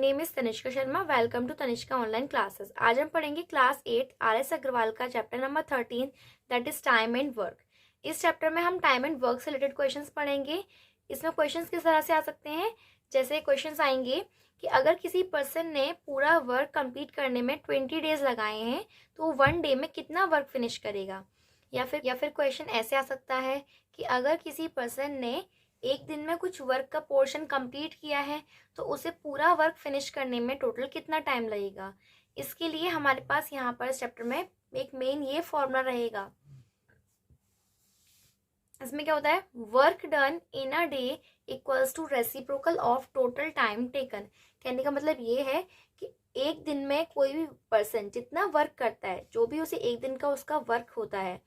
Name is Tanishka Sharma. Welcome to Tanishka online classes. आज हम पढ़ेंगे क्लास 8 RS अग्रवाल का chapter number 13 that is time and work. इस चैप्टर में हम टाइम एंड वर्क से रिलेटेड क्वेश्चंस पढ़ेंगे। इसमें क्वेश्चंस किस तरह से आ सकते हैं, जैसे क्वेश्चंस आएंगे कि अगर किसी पर्सन ने पूरा वर्क कंप्लीट करने में 20 डेज लगाए हैं तो वो 1 डे में कितना वर्क फिनिश करेगा। या फिर क्वेश्चन ऐसे आ सकता है कि अगर किसी पर्सन ने एक दिन में कुछ वर्क का पोर्शन कंप्लीट किया है तो उसे पूरा वर्क फिनिश करने में टोटल कितना टाइम लगेगा। इसके लिए हमारे पास यहाँ पर इस चैप्टर में एक मेन ये फॉर्मूला रहेगा। इसमें क्या होता है, work done in a day equals to reciprocal of total time taken. कहने का मतलब ये है कि एक दिन में कोई भी पर्सन जितना वर्क करता है, जो भी उसे एक दिन का उसका वर्क होता है,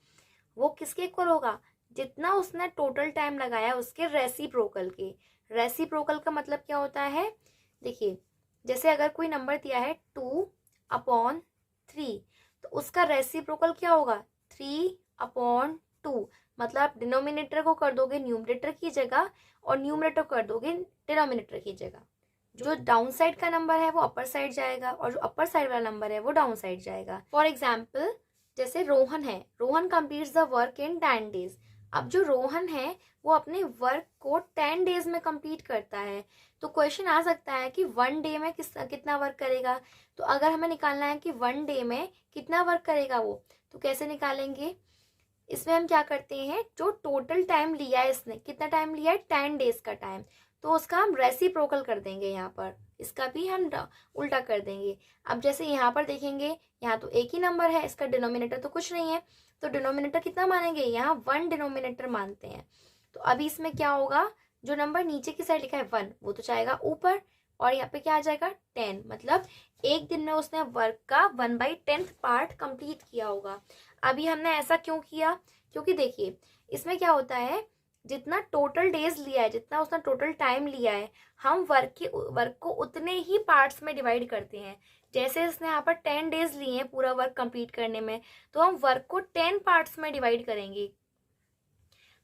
वो किसके इक्वल होगा, जितना उसने टोटल टाइम लगाया उसके रेसिप्रोकल के। रेसिप्रोकल का मतलब क्या होता है, देखिए जैसे अगर कोई नंबर दिया है 2/3 तो उसका रेसिप्रोकल क्या होगा 3/2। मतलब डिनोमिनेटर को कर दोगे न्यूमरेटर की जगह और न्यूमरेटर कर दोगे डिनोमिनेटर की जगह। जो डाउन साइड का नंबर है वो अपर साइड जाएगा और जो अपर साइड वाला नंबर है वो डाउन साइड जाएगा। फॉर एग्जाम्पल जैसे रोहन है, Rohan completes the work in 10 days. अब जो रोहन है वो अपने वर्क को 10 डेज में कंप्लीट करता है। तो क्वेश्चन आ सकता है कि 1 डे में कितना वर्क करेगा। तो अगर हमें निकालना है कि 1 डे में कितना वर्क करेगा वो, तो कैसे निकालेंगे। इसमें हम क्या करते हैं, जो टोटल टाइम लिया है इसने, कितना टाइम लिया है 10 डेज का टाइम, तो उसका हम रेसिप्रोकल कर देंगे। यहाँ पर इसका भी हम उल्टा कर देंगे। अब जैसे यहाँ पर देखेंगे, यहाँ तो एक ही नंबर है, इसका डिनोमिनेटर तो कुछ नहीं है, तो डिनोमिनेटर कितना मानेंगे, यहाँ 1 डिनोमिनेटर मानते हैं। तो अभी इसमें क्या होगा, जो नंबर नीचे की साइड लिखा है 1 वो तो जाएगा ऊपर और यहाँ पे क्या आ जाएगा 10। मतलब एक दिन में उसने वर्क का 1/10 पार्ट कंप्लीट किया होगा। अभी हमने ऐसा क्यों किया, क्योंकि देखिए इसमें क्या होता है, जितना टोटल डेज लिया है, जितना उसने टोटल टाइम लिया है, हम वर्क को उतने ही पार्ट्स में डिवाइड करते हैं। जैसे इसने यहाँ पर 10 डेज लिए हैं पूरा वर्क कंप्लीट करने में, तो हम वर्क को 10 पार्ट्स में डिवाइड करेंगे।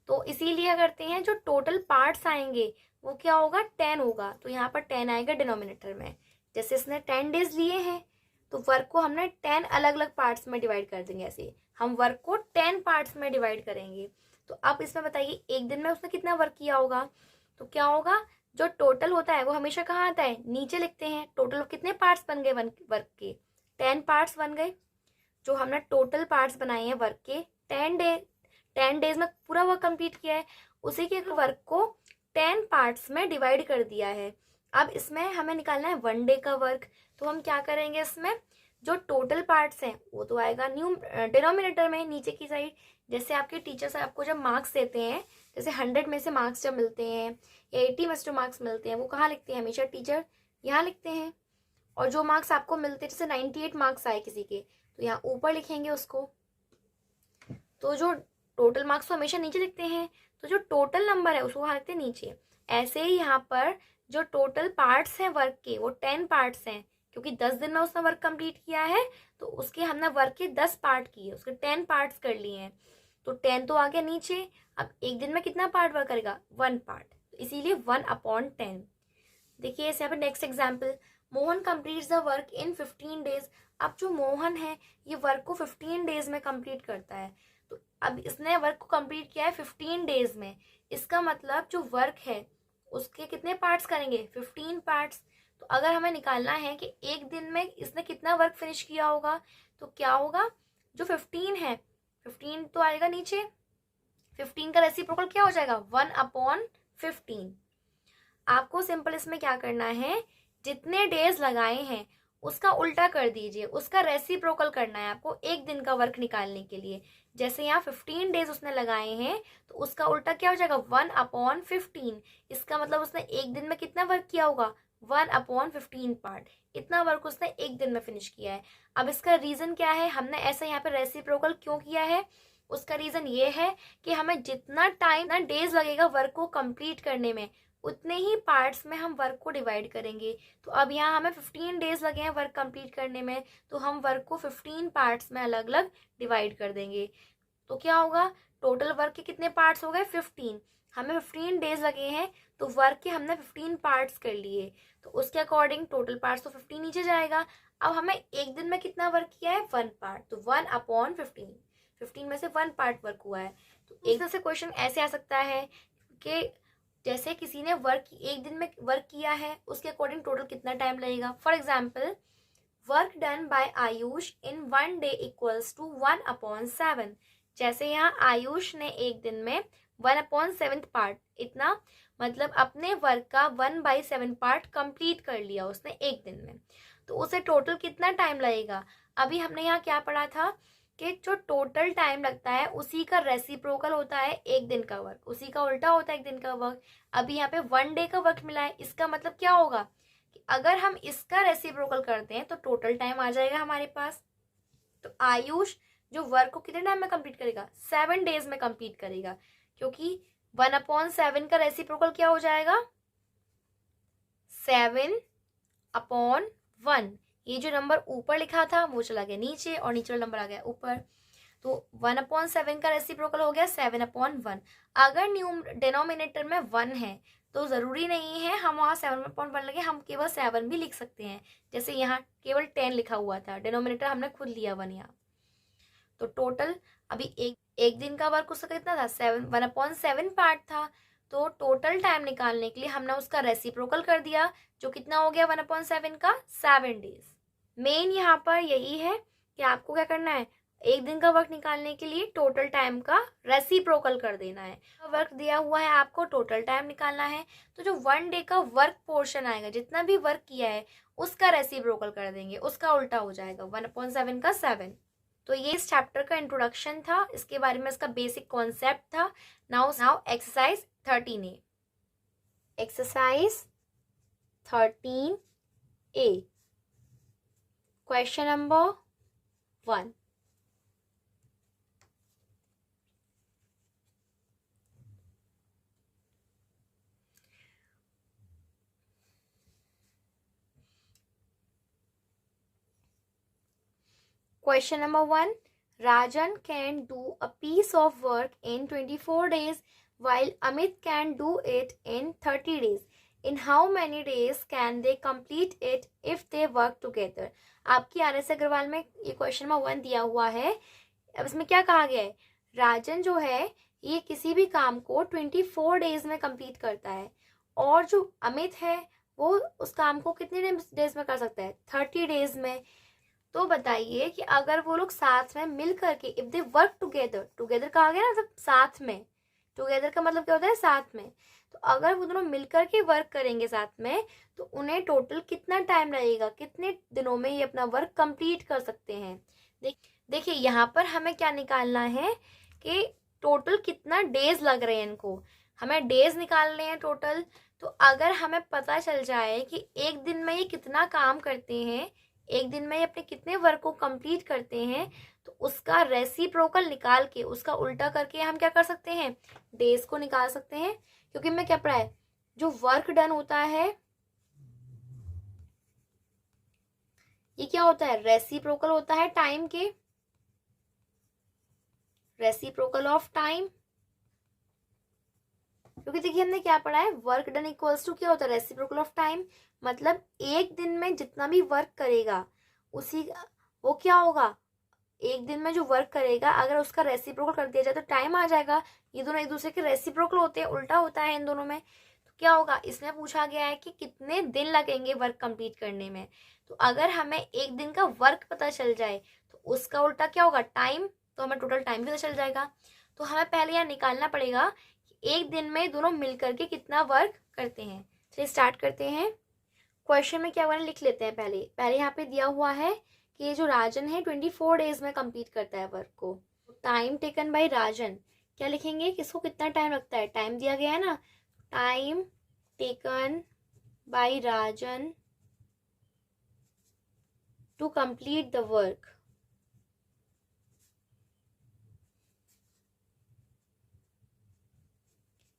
तो इसीलिए करते हैं, जो टोटल पार्ट्स आएंगे वो क्या होगा 10 होगा, तो यहाँ पर 10 आएगा डिनोमिनेटर में। जैसे इसने 10 डेज लिए हैं तो वर्क को हमने 10 अलग अलग पार्ट्स में डिवाइड कर देंगे। ऐसे हम वर्क को 10 पार्ट्स में डिवाइड करेंगे। तो अब इसमें बताइए एक दिन में उसने कितना वर्क किया होगा। तो क्या होगा, जो टोटल होता है वो हमेशा कहाँ आता है, नीचे लिखते हैं। टोटल कितने पार्ट्स बन गए वर्क के, 10 पार्ट्स बन गए। जो हमने टोटल पार्ट्स बनाए हैं वर्क के 10 डेज में पूरा वर्क कंप्लीट किया है, उसी के वर्क को 10 पार्ट्स में डिवाइड कर दिया है। अब इसमें हमें निकालना है 1 डे का वर्क। तो हम क्या करेंगे, इसमें जो टोटल पार्ट्स हैं वो तो आएगा डिनोमिनेटर में नीचे की साइड। जैसे आपके टीचर्स आपको जब मार्क्स देते हैं, जैसे 100 में से मार्क्स जब मिलते हैं या 80 में से जो मार्क्स मिलते हैं वो कहाँ लिखते हैं, हमेशा टीचर यहाँ लिखते हैं। और जो मार्क्स आपको मिलते हैं, जैसे 98 मार्क्स आए किसी के, तो यहाँ ऊपर लिखेंगे उसको। तो जो टोटल मार्क्स तो हमेशा नीचे लिखते हैं, तो जो टोटल नंबर है उसको कहाँ लिखते हैं, नीचे। ऐसे ही यहाँ पर जो टोटल पार्ट्स हैं वर्क के वो 10 पार्ट्स हैं, क्योंकि 10 दिन में उसने वर्क कंप्लीट किया है तो उसके हमने वर्क के 10 पार्ट किए, उसके 10 पार्ट्स कर लिए हैं। तो 10 तो आ गया नीचे। अब एक दिन में कितना पार्ट वर्क करेगा, 1 पार्ट, तो इसीलिए 1/10। देखिए इस यहाँ पे next example, Mohan completes the work in 15 days. अब जो मोहन है ये वर्क को 15 डेज में कंप्लीट करता है। तो अब इसने वर्क को कंप्लीट किया है 15 डेज में, इसका मतलब जो वर्क है उसके कितने पार्ट्स करेंगे, 15 पार्ट्स। तो अगर हमें निकालना है कि एक दिन में इसने कितना वर्क फिनिश किया होगा, तो क्या होगा, जो 15 है 15 तो आएगा नीचे, 15 का रेसिप्रोकल क्या हो जाएगा 1/15। आपको सिंपल इसमें क्या करना है, जितने डेज लगाए हैं उसका उल्टा कर दीजिए, उसका रेसिप्रोकल करना है आपको एक दिन का वर्क निकालने के लिए। जैसे यहाँ 15 डेज उसने लगाए हैं तो उसका उल्टा क्या हो जाएगा 1/15। इसका मतलब उसने एक दिन में कितना वर्क किया होगा 1/15 पार्ट। इतना वर्क उसने एक दिन में फिनिश किया है। अब इसका रीजन क्या है, हमने ऐसा यहाँ पे रेसिप्रोकल क्यों किया है, उसका रीजन ये है कि हमें जितना टाइम ना डेज लगेगा वर्क को कंप्लीट करने में, उतने ही पार्ट्स में हम वर्क को डिवाइड करेंगे। तो अब यहाँ हमें 15 डेज लगे हैं वर्क कंप्लीट करने में, तो हम वर्क को 15 पार्ट्स में अलग अलग डिवाइड कर देंगे। तो क्या होगा, टोटल वर्क के कितने पार्ट्स हो गए 15, हमें 15 डेज लगे हैं, तो वर्क के हमने 15 पार्ट्स कर लिए, तो उसके अकॉर्डिंग टोटल पार्ट्स तो 15 नीचे जाएगा। अब हमें एक दिन में कितना वर्क किया है 1 पार्ट, तो 1/15, 15 में से 1 पार्ट वर्क हुआ है। तो एक तरह से क्वेश्चन ऐसे आ सकता है कि जैसे किसी ने एक दिन में वर्क किया है, उसके अकॉर्डिंग टोटल कितना टाइम लगेगा। For example, work done by Ayush in 1 day equals to 1/7। जैसे यहाँ आयुष ने एक दिन में 1/7 पार्ट, इतना मतलब अपने वर्क का 1/7 पार्ट कंप्लीट कर लिया उसने एक दिन में, तो उसे टोटल कितना टाइम लगेगा। अभी हमने यहाँ क्या पढ़ा था कि जो टोटल टाइम लगता है उसी का रेसिप्रोकल होता है एक दिन का वर्क, उसी का उल्टा होता है एक दिन का वर्क। अभी यहाँ पे 1 डे का वर्क मिला है, इसका मतलब क्या होगा कि अगर हम इसका रेसिप्रोकल करते हैं तो टोटल टाइम आ जाएगा हमारे पास। तो आयुष जो वर्क को कितने टाइम में कंप्लीट करेगा, 7 डेज में कंप्लीट करेगा, क्योंकि 1/7 का रेसिप्रोकल क्या हो जाएगा 7/1। ये जो नंबर ऊपर लिखा था वो चला गया नीचे और नीचे वाला नंबर आ गया ऊपर, तो 1/7 का रेसिप्रोकल हो गया 7/1। अगर डिनोमिनेटर में 1 है तो जरूरी नहीं है हम वहाँ 7/1 लगे, हम केवल 7 भी लिख सकते हैं। जैसे यहाँ केवल 10 लिखा हुआ था, डिनोमिनेटर हमने खुद लिया 1 यहाँ। तो टोटल अभी एक दिन का वर्क उसका कितना था 1/7 पार्ट था, तो टोटल टाइम निकालने के लिए हमने उसका रेसिप्रोकल कर दिया, जो कितना हो गया 1/7 का 7 डेज। मेन यहाँ पर यही है कि आपको क्या करना है, एक दिन का वर्क निकालने के लिए टोटल टाइम का रेसिप्रोकल कर देना है। वर्क दिया हुआ है आपको, टोटल टाइम निकालना है, तो जो 1 डे का वर्क पोर्शन आएगा, जितना भी वर्क किया है उसका रेसिप्रोकल कर देंगे, उसका उल्टा हो जाएगा 1/7 का 7। तो ये इस चैप्टर का इंट्रोडक्शन था, इसके बारे में इसका बेसिक कॉन्सेप्ट था। Now exercise 13A। Exercise 13A, question number 1। Question number 1. Rajan can do a piece of work in 24 days while Amit can do it in 30 days. In how many days can they complete it if they work together? आपकी RS Agarwal में ये question number 1 दिया हुआ है। अब इसमें क्या कहा गया है, राजन जो है ये किसी भी काम को 24 डेज में कंप्लीट करता है, और जो अमित है वो उस काम को कितने डेज में कर सकता है 30 डेज में। तो बताइए कि अगर वो लोग साथ में मिल करके, if they work together, together कहा गया ना, सब साथ में, टुगेदर का मतलब क्या होता है साथ में, तो अगर वो दोनों मिल करके वर्क करेंगे साथ में तो उन्हें टोटल कितना टाइम लगेगा, कितने दिनों में ये अपना वर्क कंप्लीट कर सकते हैं। देखिए यहाँ पर हमें क्या निकालना है कि टोटल कितना डेज लग रहे हैं इनको, हमें डेज निकालने हैं टोटल। तो अगर हमें पता चल जाए कि एक दिन में ये कितना काम करते हैं, एक दिन में ये अपने कितने वर्क को कंप्लीट करते हैं, तो उसका रेसिप्रोकल निकाल के उसका उल्टा करके हम क्या कर सकते हैं, डेज को निकाल सकते हैं। क्योंकि मैं क्या पढ़ा है, जो वर्क डन होता है ये क्या होता है, रेसिप्रोकल होता है टाइम के, रेसिप्रोकल ऑफ टाइम। क्योंकि देखिए हमने क्या पढ़ा है, वर्क डन इक्वल्स टू क्या होता है, रेसिप्रोकल ऑफ टाइम। मतलब एक दिन में जितना भी वर्क करेगा उसी वो क्या होगा, एक दिन में जो वर्क करेगा अगर उसका रेसिप्रोकल कर दिया जाए तो टाइम आ जाएगा। ये दोनों एक दूसरे के रेसिप्रोकल होते हैं, उल्टा होता है इन दोनों में। तो क्या होगा, इसमें पूछा गया है कि कितने दिन लगेंगे वर्क कंप्लीट करने में। तो अगर हमें एक दिन का वर्क पता चल जाए तो उसका उल्टा क्या होगा, टाइम, तो हमें टोटल टाइम भी पता चल जाएगा। तो हमें पहले यहाँ निकालना पड़ेगा कि एक दिन में दोनों मिल करके कितना वर्क करते हैं। चलिए स्टार्ट करते हैं। क्वेश्चन में क्या हुआ लिख लेते हैं। पहले यहाँ पे दिया हुआ है कि ये जो राजन है 24 डेज में कंप्लीट करता है वर्क को। टाइम टेकन बाय राजन क्या लिखेंगे, किसको कितना टाइम लगता है, टाइम दिया गया है ना, time taken by Rajan to complete the work.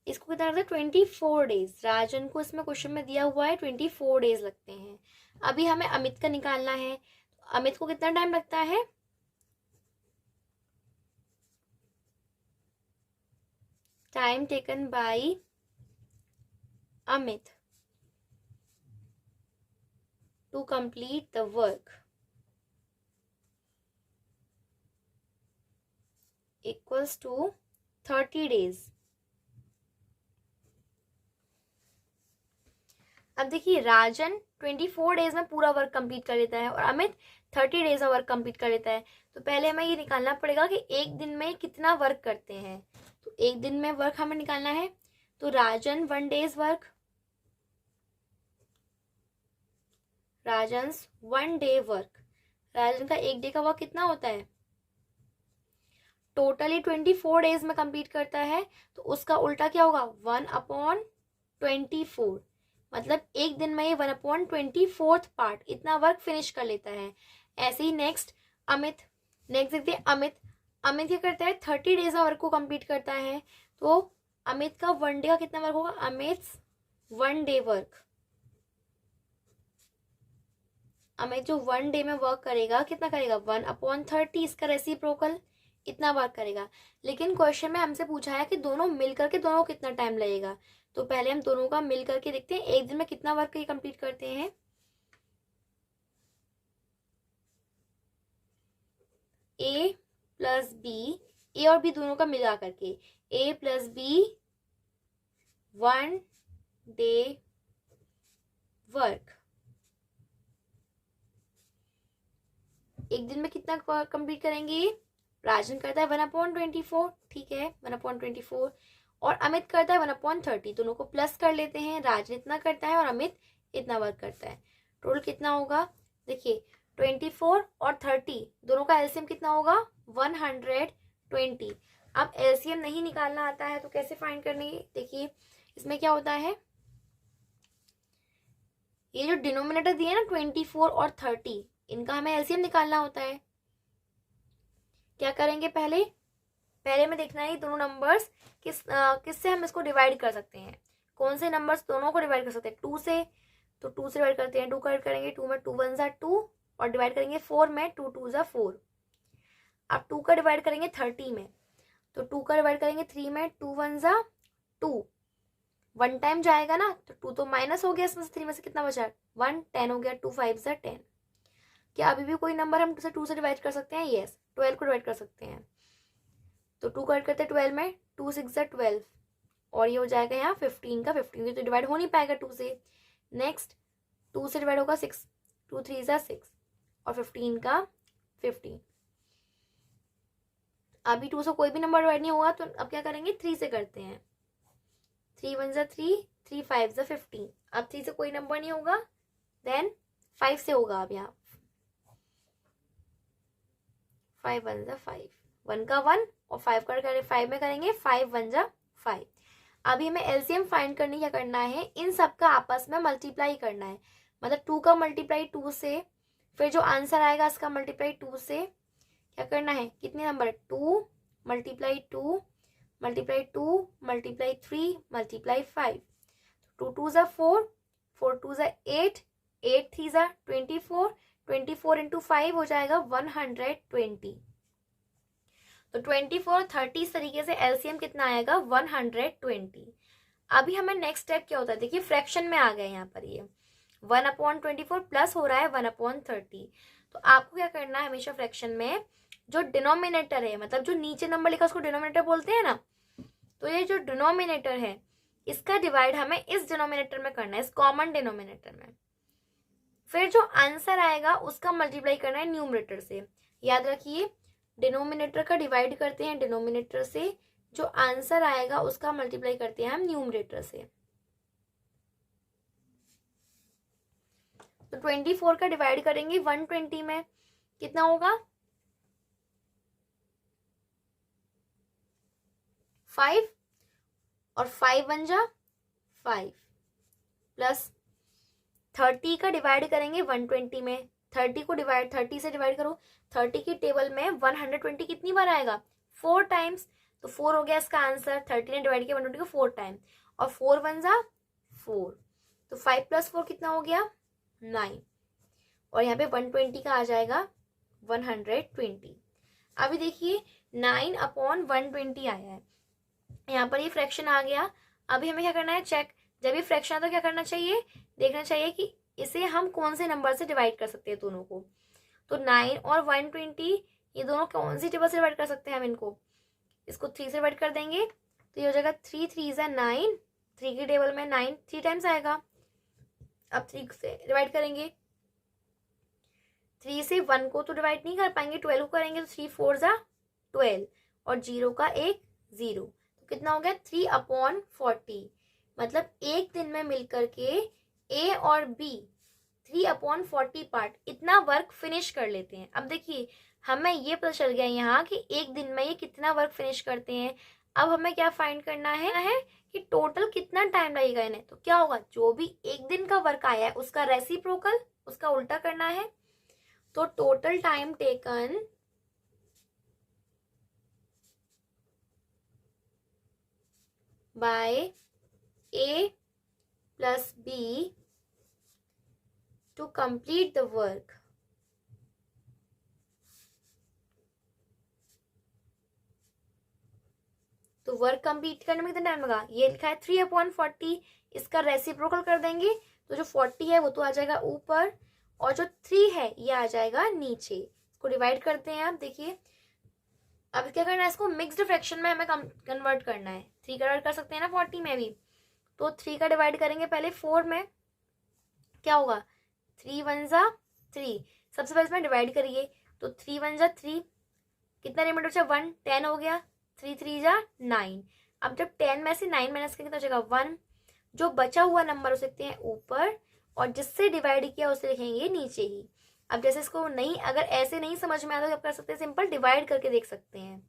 इसको कितना लगता है 24 डेज, राजन को इसमें क्वेश्चन में दिया हुआ है 24 डेज लगते हैं। अभी हमें अमित का निकालना है, अमित को कितना टाइम लगता है, time taken by Amit to complete the work equals to 30 days। अब देखिए राजन 24 days में पूरा वर्क कंप्लीट कर लेता है और अमित 30 days में वर्क कंप्लीट कर लेता है। तो पहले हमें ये निकालना पड़ेगा कि एक दिन में कितना वर्क करते हैं। तो एक दिन में वर्क हमें निकालना है, तो राजन 1 days वर्क, राजन्स 1 day वर्क, राजन का एक डे का वर्क कितना होता है, टोटली 24 days में कंप्लीट करता है। तो उसका उल्टा क्या होगा, 1/24, मतलब एक दिन में ये 1/24 पार्ट इतना वर्क फिनिश कर लेता है। ऐसे ही नेक्स्ट अमित, नेक्स्ट देखते हैं अमित। अमित क्या करता है, 30 days में वर्क को कंप्लीट करता है। तो अमित का 1 day का कितना वर्क होगा, अमित 1 day वर्क, अमित जो 1 day में वर्क करेगा कितना करेगा, 1/30, इसका रेसिप्रोकल इतना वर्क करेगा। लेकिन क्वेश्चन में हमसे पूछा है कि दोनों मिलकर के दोनों कितना टाइम लगेगा। तो पहले हम दोनों का मिल करके देखते हैं एक दिन में कितना वर्क ये कंप्लीट करते हैं। ए प्लस बी, ए और बी दोनों का मिला करके, ए प्लस बी 1 day वर्क, एक दिन में कितना कंप्लीट करेंगे, राजन करता है 1/24, ठीक है 1/24, और अमित करता है 1/30। दोनों को प्लस कर लेते हैं, राजन इतना करता है और अमित इतना वर्क करता है। टोटल कितना होगा, देखिए 24 और 30 दोनों का एलसीएम कितना होगा, 120। अब एलसीएम नहीं निकालना आता है तो कैसे फाइंड करनी है, देखिए इसमें क्या होता है, ये जो डिनोमिनेटर दिए ना 24 और 30, इनका हमें एलसीएम निकालना होता है। क्या करेंगे, पहले में देखना है दोनों नंबर्स किससे हम इसको डिवाइड कर सकते हैं, कौन से नंबर्स दोनों को डिवाइड कर सकते हैं, 2 से, तो 2 से डिवाइड करते हैं, 2 डिवाइड करेंगे, 2 में 2 1 जा 2, और डिवाइड करेंगे 4 में, 2 2 जा 4। अब 2 का डिवाइड करेंगे 30 में, तो 2 का डिवाइड करेंगे 3 में, 2 1 जा 2, 1 टाइम जाएगा ना, तो 2 तो माइनस हो गया इसमें से, 3 में से कितना बचा 1, 10 हो गया, 2 5 जा 10। क्या अभी भी कोई नंबर हम 2 से डिवाइड कर सकते हैं, यस 12 को डिवाइड कर सकते हैं। तो 2 को ऐड करते हैं 12 में, 2 6 जा 12, और ये हो जाएगा यहाँ 15 का 15, तो डिवाइड हो नहीं पाएगा 2 से। नेक्स्ट 2 से डिवाइड होगा 6, 2 3 जा 6, और 15 का 15। अभी 2 से कोई भी नंबर डिवाइड नहीं होगा, तो अब क्या करेंगे, 3 से करते हैं, 3 1 जा 3, 3 5 जा 15। अब 3 से कोई नंबर नहीं होगा, देन 5 से होगा। अब यहाँ 5 1 जा 5, 1 का 1 और 5 का करें, 5 में करेंगे 5 1 जा 5। अभी हमें एलसीएम फाइंड करनी, क्या करना है, इन सब का आपस में मल्टीप्लाई करना है, मतलब 2 का मल्टीप्लाई 2 से, फिर जो आंसर आएगा इसका मल्टीप्लाई 2 से। क्या करना है, कितने नंबर है, 2 मल्टीप्लाई 2 मल्टीप्लाई 2 मल्टीप्लाई 3 मल्टीप्लाई 5, 2 2 जा 4, 4 2 जा 8, 8 3 जा 24, 24 इंटू 5 हो जाएगा 120। तो 24 और 30 इस तरीके से एलसीएम कितना आएगा, 120। अभी हमें नेक्स्ट स्टेप क्या होता है, देखिए फ्रैक्शन में आ गए यहाँ पर, ये 1/24 प्लस हो रहा है 1/30। तो आपको क्या करना है, हमेशा फ्रैक्शन में जो डिनोमिनेटर है, मतलब जो नीचे नंबर लिखा उसको डिनोमिनेटर बोलते हैं ना, तो ये जो डिनोमिनेटर है इसका डिवाइड हमें इस डिनोमिनेटर में करना है, इस कॉमन डिनोमिनेटर में। फिर जो आंसर आएगा उसका मल्टीप्लाई करना है न्यूमरेटर से। याद रखिए डिनोमिनेटर का डिवाइड करते हैं डिनोमिनेटर से, जो आंसर आएगा उसका मल्टीप्लाई करते हैं हम न्यूमरेटर से। तो 24 का डिवाइड करेंगे 120 में, कितना होगा 5, और 5 1 जा 5, प्लस 30 का डिवाइड करेंगे 120 में, 30 को डिवाइड 30 से डिवाइड करो, 30 की टेबल में 120 कितनी बार आएगा, 4 टाइम्स, तो 4 हो गया इसका आंसर। 30 ने डिवाइड किया 120 को 4 टाइम, और 4 1 जा 4, तो 5 + 4 कितना हो गया 9, और यहाँ पे 120 का आ जाएगा 120। अभी देखिए 9/120 आया है, यहाँ पर ये फ्रैक्शन आ गया। अभी हमें क्या करना है, चेक। जब ये फ्रैक्शन आता है तो क्या करना चाहिए, देखना चाहिए कि इसे हम कौन से नंबर से डिवाइड कर सकते हैं दोनों को। तो 9 और 120 ये दोनों कौन सी टेबल से डिवाइड कर सकते हैं हम इनको, इसको 3 से डिवाइड कर देंगे तो ये हो जाएगा 3 3 ज़ा 9, 3 की टेबल में 9 3 टाइम्स आएगा। अब 3 से डिवाइड करेंगे, 3 से 1 को तो डिवाइड नहीं कर पाएंगे, 12 को करेंगे तो 3 4 ज़ा 12 और 0 का एक 0, तो कितना हो गया 3/40। मतलब एक दिन में मिलकर के ए और बी 3/40 पार्ट इतना वर्क फिनिश कर लेते हैं। अब देखिए हमें ये पता चल गया यहाँ कि एक दिन में ये कितना वर्क फिनिश करते हैं। अब हमें क्या फाइंड करना है कि टोटल कितना टाइम लगेगा इन्हें। तो क्या होगा, जो भी एक दिन का वर्क आया है उसका रेसिप्रोकल, उसका उल्टा करना है। तो total time taken by A plus B to complete the work. तो वर्क कंप्लीट करने में कितना टाइम लगा, ये लिखा है 3/40, इसका रेसिप्रोकल कर देंगे तो जो 40 है वो तो आ जाएगा ऊपर और जो 3 है ये आ जाएगा नीचे। इसको डिवाइड करते हैं। आप देखिए अब क्या करना है, इसको मिक्स्ड फ्रैक्शन में हमें कन्वर्ट करना है। 3 कन्वर्ट कर सकते हैं ना 40 में भी, तो 3 का डिवाइड करेंगे पहले 4 में, क्या होगा 3 1 ज़ा 3। सबसे पहले इसमें डिवाइड करिए तो 3 1 ज़ा 3, कितना रिमाइंडर बचा 1, 10 हो गया, 3 3 ज़ा 9। अब जब 10 में से 9 माइनस करेंगे तो हो जाएगा 1। जो बचा हुआ नंबर उसे लिखते हैं ऊपर और जिससे डिवाइड किया उसे लिखेंगे नीचे ही। अब जैसे इसको नहीं, अगर ऐसे नहीं समझ में आता तो आप कर सकते हैं, सिंपल डिवाइड करके देख सकते हैं।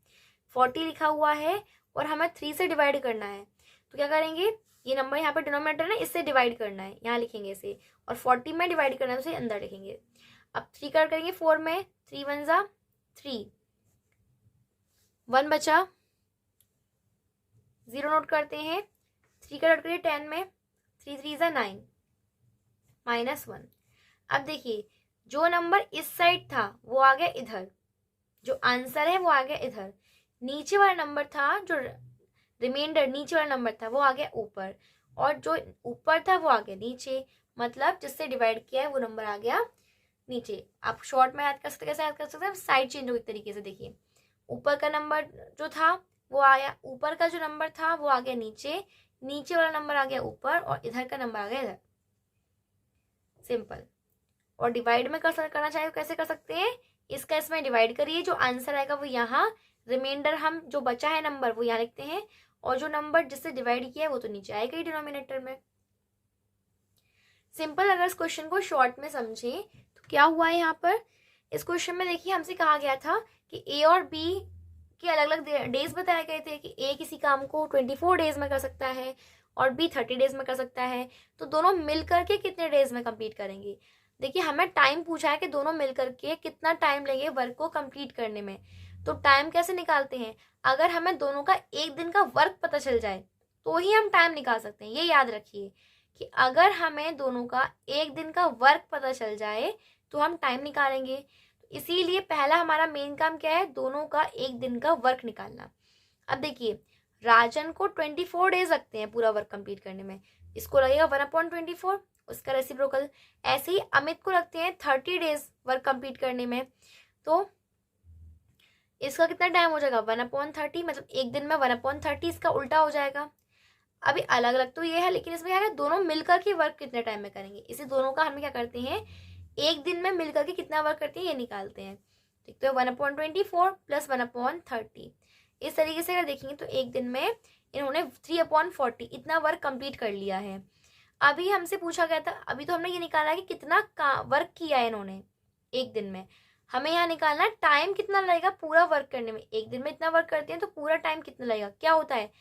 40 लिखा हुआ है और हमें 3 से डिवाइड करना है, तो क्या करेंगे, ये नंबर यहाँ पे डिनोमिनेटर है इससे डिवाइड करना है, यहाँ लिखेंगे इसे, और 40 में डिवाइड करना है उसे अंदर लिखेंगे। अब 3 कर करेंगे 4 में, 3 1 ज़ा 3, 1 बचा, 0 नोट करते हैं। 3 का नोट करिए 10 में, 3 3 ज़ा 9 -1। अब देखिए जो नंबर इस साइड था वो आ गया इधर, जो आंसर है वो आ गया इधर। नीचे वाला नंबर था, जो रिमाइंडर नीचे वाला नंबर था वो आ गया ऊपर, और जो ऊपर था वो आ गया नीचे। मतलब जिससे डिवाइड किया है वो नंबर आ गया नीचे। आप शॉर्ट में याद कर सकते, कैसे याद कर सकते हैं, साइड चेंज हो एक तरीके से। देखिए ऊपर का नंबर जो था वो आया, ऊपर का जो नंबर था वो आ गया नीचे, नीचे वाला नंबर आ गया ऊपर, और इधर का नंबर आ गया इधर। सिंपल। और डिवाइड में करना चाहे तो कैसे कर सकते हैं, इसका इसमें डिवाइड करिए, जो आंसर आएगा वो यहाँ, रिमाइंडर हम जो बचा है नंबर वो यहाँ लिखते हैं, और जो नंबर जिससे डिवाइड किया है वो तो नीचे आएगा ही डिनोमिनेटर में। सिंपल। अगर इस क्वेश्चन को शॉर्ट में समझें तो क्या हुआ है यहाँ पर, इस क्वेश्चन में देखिए हमसे कहा गया था कि ए और बी के अलग अलग डेज बताए गए थे कि ए किसी काम को 24 डेज में कर सकता है और बी 30 डेज में कर सकता है, तो दोनों मिलकर के कितने डेज में कंप्लीट करेंगे। देखिए हमें टाइम पूछा है कि दोनों मिलकर के कितना टाइम लगे वर्क को कंप्लीट करने में। तो टाइम कैसे निकालते हैं, अगर हमें दोनों का एक दिन का वर्क पता चल जाए तो ही हम टाइम निकाल सकते हैं। ये याद रखिए कि अगर हमें दोनों का एक दिन का वर्क पता चल जाए तो हम टाइम निकालेंगे। तो इसीलिए पहला हमारा मेन काम क्या है, दोनों का एक दिन का वर्क निकालना। अब देखिए राजन को 24 डेज लगते हैं पूरा वर्क कंप्लीट करने में, इसको लगेगा 1/24, उसका रेसिप्रोकल। ऐसे ही अमित को लगते हैं 30 डेज वर्क कंप्लीट करने में, तो इसका कितना टाइम हो जाएगा 1/30, मतलब एक दिन में 1/30, इसका उल्टा हो जाएगा। अभी अलग अलग तो ये है, लेकिन इसमें क्या है दोनों मिलकर के वर्क कितने टाइम में करेंगे, इसे दोनों का हम क्या करते हैं एक दिन में मिलकर के कितना वर्क करते हैं ये निकालते हैं। तो 1/24 प्लस 1/30, इस तरीके से अगर देखेंगे तो एक दिन में इन्होंने 3/40 इतना वर्क कंप्लीट कर लिया है। अभी हमसे पूछा गया था, अभी तो हमने ये निकाला है कि कितना वर्क किया है इन्होंने एक दिन में। हमें यहाँ निकालना है टाइम कितना लगेगा पूरा वर्क करने में। एक दिन में इतना वर्क करते हैं तो पूरा टाइम कितना लगेगा। क्या होता है,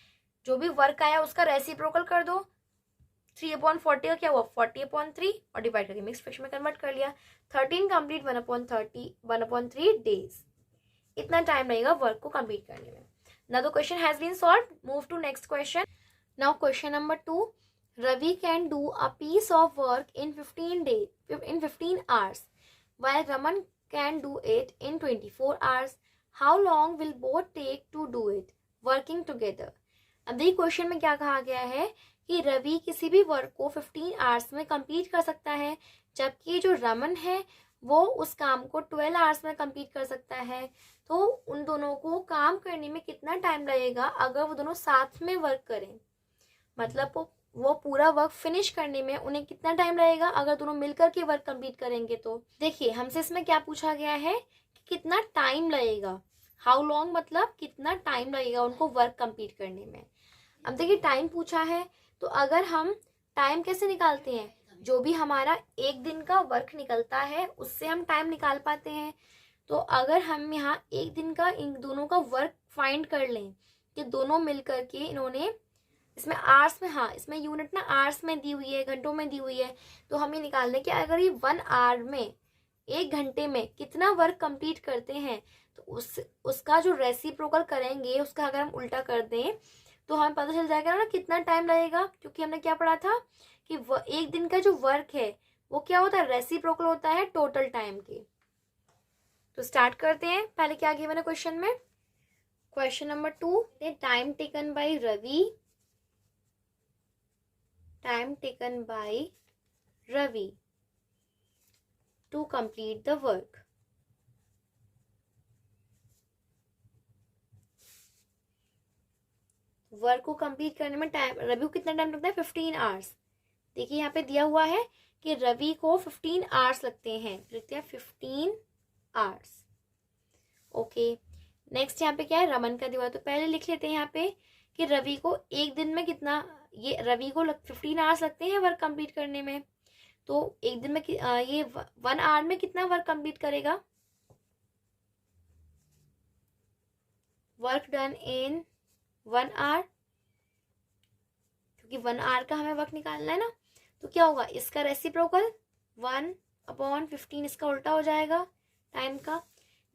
जो भी वर्क आया उसका रेसिप्रोकल कर दो, 3/40 का क्या हुआ 40/3, और डिवाइड करके मिक्स फ्रैक्शन में कन्वर्ट कर लिया। 13 कंप्लीट 1/3 डेज, इतना टाइम लगेगा वर्क को कंप्लीट करने में। Now the question has been solved, move to next question. Now question number 2, Ravi can do a piece of work in 15 hours, while Raman can do it in 24 hours. How long will both take to do it working together? अब देखिए question में क्या कहा गया है कि रवि किसी भी वर्क को 15 आवर्स में कंप्लीट कर सकता है, जबकि जो रमन है वो उस काम को 12 आवर्स में कंप्लीट कर सकता है। तो उन दोनों को काम करने में कितना टाइम लगेगा अगर वो दोनों साथ में वर्क करें, मतलब वो पूरा वर्क फिनिश करने में उन्हें कितना टाइम लगेगा अगर दोनों मिलकर के वर्क कंप्लीट करेंगे। तो देखिए हमसे इसमें क्या पूछा गया है कि कितना टाइम लगेगा, हाउ लॉन्ग मतलब कितना टाइम लगेगा उनको वर्क कंप्लीट करने में। अब देखिए टाइम पूछा है तो अगर हम टाइम कैसे निकालते हैं, जो भी हमारा एक दिन का वर्क निकलता है उससे हम टाइम निकाल पाते हैं। तो अगर हम यहाँ एक दिन का इन दोनों का वर्क फाइंड कर लें कि दोनों मिलकर के इन्होंने इसमें आवर्स में, हाँ इसमें यूनिट ना आवर्स में दी हुई है, घंटों में दी हुई है, तो हम ये निकाल लें कि अगर ये 1 आवर में, 1 घंटे में कितना वर्क कंप्लीट करते हैं तो उसका जो रेसिप्रोकल करेंगे उसका अगर हम उल्टा कर दें तो हमें पता चल जाएगा ना कितना टाइम लगेगा, क्योंकि हमने क्या पढ़ा था कि एक दिन का जो वर्क है वो क्या होता है, रेसिप्रोकल होता है टोटल टाइम के। तो स्टार्ट करते हैं। पहले क्या गिवन है क्वेश्चन में, question number 2, time taken by Ravi, time taken by Ravi to complete the work. Work को कंप्लीट करने में टाइम रवि को कितना टाइम लगता है, 15 आवर्स। देखिए यहाँ पे दिया हुआ है कि रवि को 15 आवर्स लगते हैं, लिखते हैं 15 आवर्स। ओके, नेक्स्ट यहाँ पे क्या है, रमन का दिया हुआ, तो पहले लिख लेते हैं यहाँ पे कि रवि को एक दिन में कितना, ये रवि को 15 आवर्स लगते हैं वर्क कंप्लीट करने में। तो एक दिन में ये 1 आवर में कितना वर्क कंप्लीट करेगा, वर्क डन इन 1 आवर, क्योंकि 1 आवर का हमें वर्क निकालना है ना। तो क्या होगा, इसका रेसिप्रोकल 1/15 इसका उल्टा हो जाएगा टाइम का।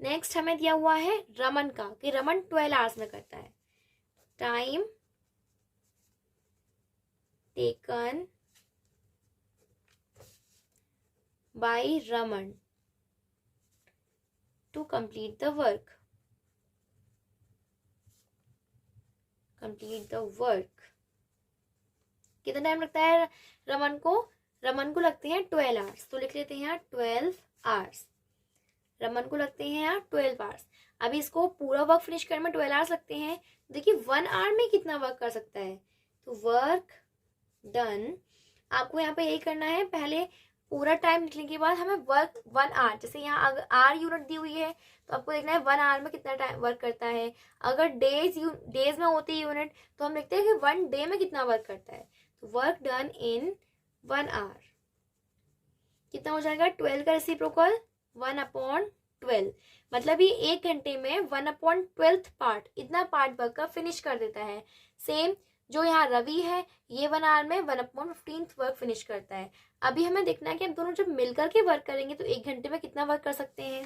नेक्स्ट हमें दिया हुआ है रमन का कि रमन 12 आवर्स में करता है। Time taken by Raman to complete the work, complete the work. कितना टाइम लगता है रमन को लगते हैं 12 आवर्स, तो लिख लेते हैं यहाँ 12 आवर्स। रमन को लगते हैं यहाँ 12 आवर्स। अभी इसको पूरा वर्क फिनिश करने में 12 आवर्स लगते हैं। देखिए 1 आवर में कितना वर्क कर सकता है, तो वर्क डन, आपको यहाँ पे यही करना है, पहले पूरा टाइम लिखने के बाद हमें वर्क 1 आवर, जैसे यहाँ अगर आर यूनिट दी हुई है तो आपको देखना है 1 आवर में कितना टाइम वर्क करता है। अगर डेज में होती है यूनिट तो हम लिखते हैं कि 1 डे में कितना वर्क करता है। तो वर्क डन इन 1 आवर कितना हो जाएगा, 12 का रेसिप्रोकल 1/12, मतलब ये 1 घंटे में 1/12 पार्ट, इतना पार्ट वर्क का फिनिश कर देता है। सेम जो यहाँ रवि है ये 1 आवर में 1/15 वर्क फिनिश करता है। अभी हमें देखना है कि हम दोनों जब मिलकर के वर्क करेंगे तो 1 घंटे में कितना वर्क कर सकते हैं।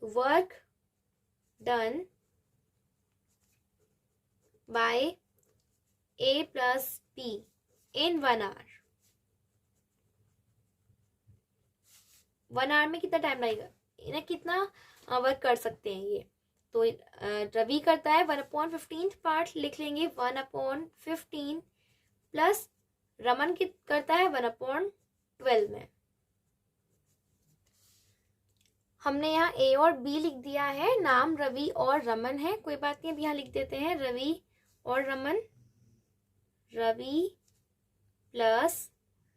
तो work done by A + B in 1 hour, 1 hour में कितना टाइम लगेगा, इन्हें कितना वर्क कर सकते हैं ये। तो रवि करता है 1/15 पार्ट, लिख लेंगे 1/15 प्लस रमन करता है 1/12 में। हमने यहाँ ए और बी लिख दिया है, नाम रवि और रमन है, कोई बात नहीं, अब यहाँ लिख देते हैं रवि और रमन, रवि प्लस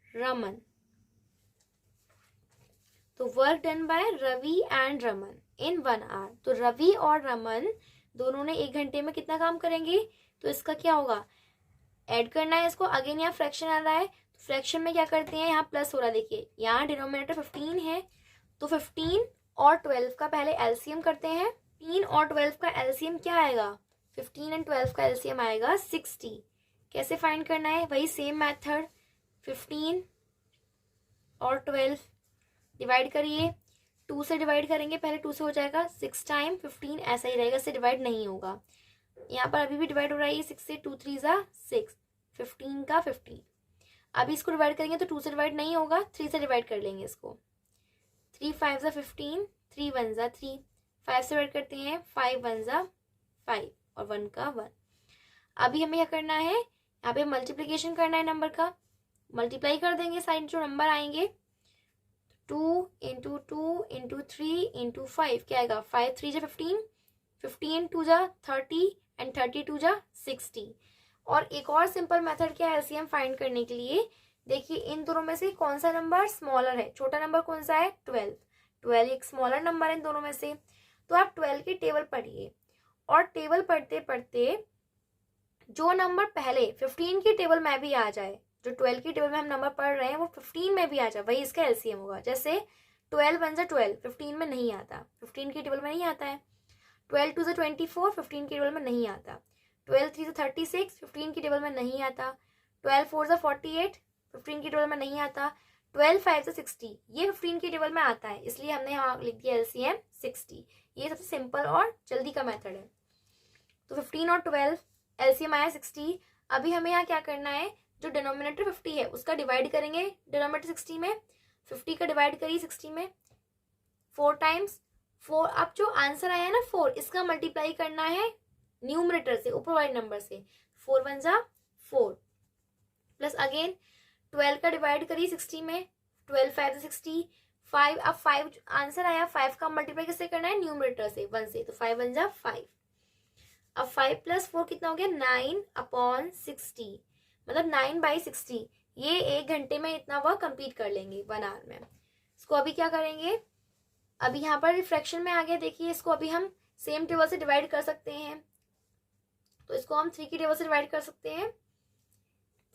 रमन। तो work done by Ravi and Raman in 1 hour. तो रवि और रमन दोनों ने 1 घंटे में कितना काम करेंगे, तो इसका क्या होगा, ऐड करना है इसको। अगेन यहाँ फ्रैक्शन आ रहा है, तो फ्रैक्शन में क्या करते हैं, यहाँ प्लस हो रहा है, देखिए यहाँ डिनोमिनेटर 15 है, तो 15 और 12 का पहले एलसीएम करते हैं। 15 और 12 का एलसीएम क्या आएगा, 15 एंड 12 का एलसीएम आएगा 60। कैसे फाइंड करना है, वही सेम मेथड, 15 और 12 डिवाइड करिए, 2 से डिवाइड करेंगे, पहले 2 से हो जाएगा, 6 टाइम 15 ऐसा ही रहेगा, इससे डिवाइड नहीं होगा। यहाँ पर अभी भी डिवाइड हो रहा है 6 से, 2 3 ज़ा 6, 15 का 15। अभी इसको डिवाइड करेंगे तो 2 से डिवाइड नहीं होगा, 3 से डिवाइड कर लेंगे इसको, 3 5 15, 3 1 3, 5 से डिवाइड करते हैं, 5 1 5, और 1 का 1। अभी हमें क्या करना है, यहाँ पे मल्टीप्लीकेशन करना है नंबर का, मल्टीप्लाई कर देंगे साइड जो नंबर आएंगे, 2 इंटू 2 इंटू 3 इंटू 5 क्या आएगा, 5 3 जा 15, 15 2 जा 30 एंड 30 2 जा 60। और एक और सिंपल मेथड क्या है एलसीएम फाइंड करने के लिए, देखिए इन दोनों में से कौन सा नंबर स्मॉलर है, छोटा नंबर कौन सा है 12, 12 एक स्मॉलर नंबर है इन दोनों में से। तो आप 12 की टेबल पढ़िए और टेबल पढ़ते पढ़ते जो नंबर पहले 15 की टेबल में भी आ जाए, जो 12 की टेबल में हम नंबर पढ़ रहे हैं वो 15 में भी आ जाए, वही इसका एलसीएम होगा। जैसे 12 1 जा 12 15 में नहीं आता, 15 की टेबल में नहीं आता है। 12 2 जा 24 15 की टेबल में नहीं आता। 12 3 जा 36 15 की टेबल में नहीं आता। 12 4 जा 48 15 की टेबल में नहीं आता। 12 5 जा 60 ये 15 की टेबल में आता है, इसलिए हमने यहाँ लिख दिया एलसीएम 60। ये सबसे सिंपल और जल्दी का मेथड है। तो 15 और 12 एलसीएम आया 60। अभी हमें यहाँ क्या करना है, जो डिनोमिनेटर 50 है उसका डिवाइड करेंगे डिनोमिनेटर 60 में। 50 का डिवाइड करिए 60 में 4 टाइम्स 4। अब जो आंसर आया है ना 4, इसका मल्टीप्लाई करना है न्यूमरेटर से, ऊपर वाले नंबर से। 4 1 जा 4 प्लस अगेन 12 का डिवाइड करिए 60 में, 12 5 जा 60। 5 अब 5 आंसर आया, 5 का मल्टीप्लाई किससे करना है न्यूमरेटर से 1 से, तो 5 1 जा 5। अब 5 प्लस 4 कितना हो गया 9/60, मतलब 9/60। ये 1 घंटे में इतना वर्क कंप्लीट कर लेंगे 1 आवर में। इसको अभी क्या करेंगे, अभी यहाँ पर फ्रैक्शन में आ गया, देखिए इसको अभी हम सेम टेबल से डिवाइड कर सकते हैं। तो इसको हम 3 की टेबल से डिवाइड कर सकते हैं।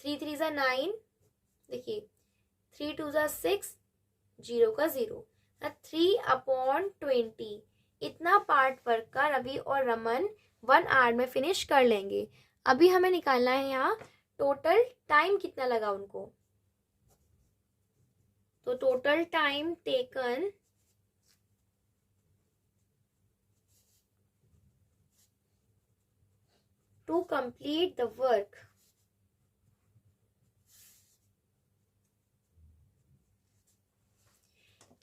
3 3 जा 9, देखिए 3 2 जा 6, 0 का 0, 3/20। इतना पार्ट वर्क का रवि और रमन 1 आवर में फिनिश कर लेंगे। अभी हमें निकालना है यहाँ टोटल टाइम कितना लगा उनको। तो total time taken to complete the work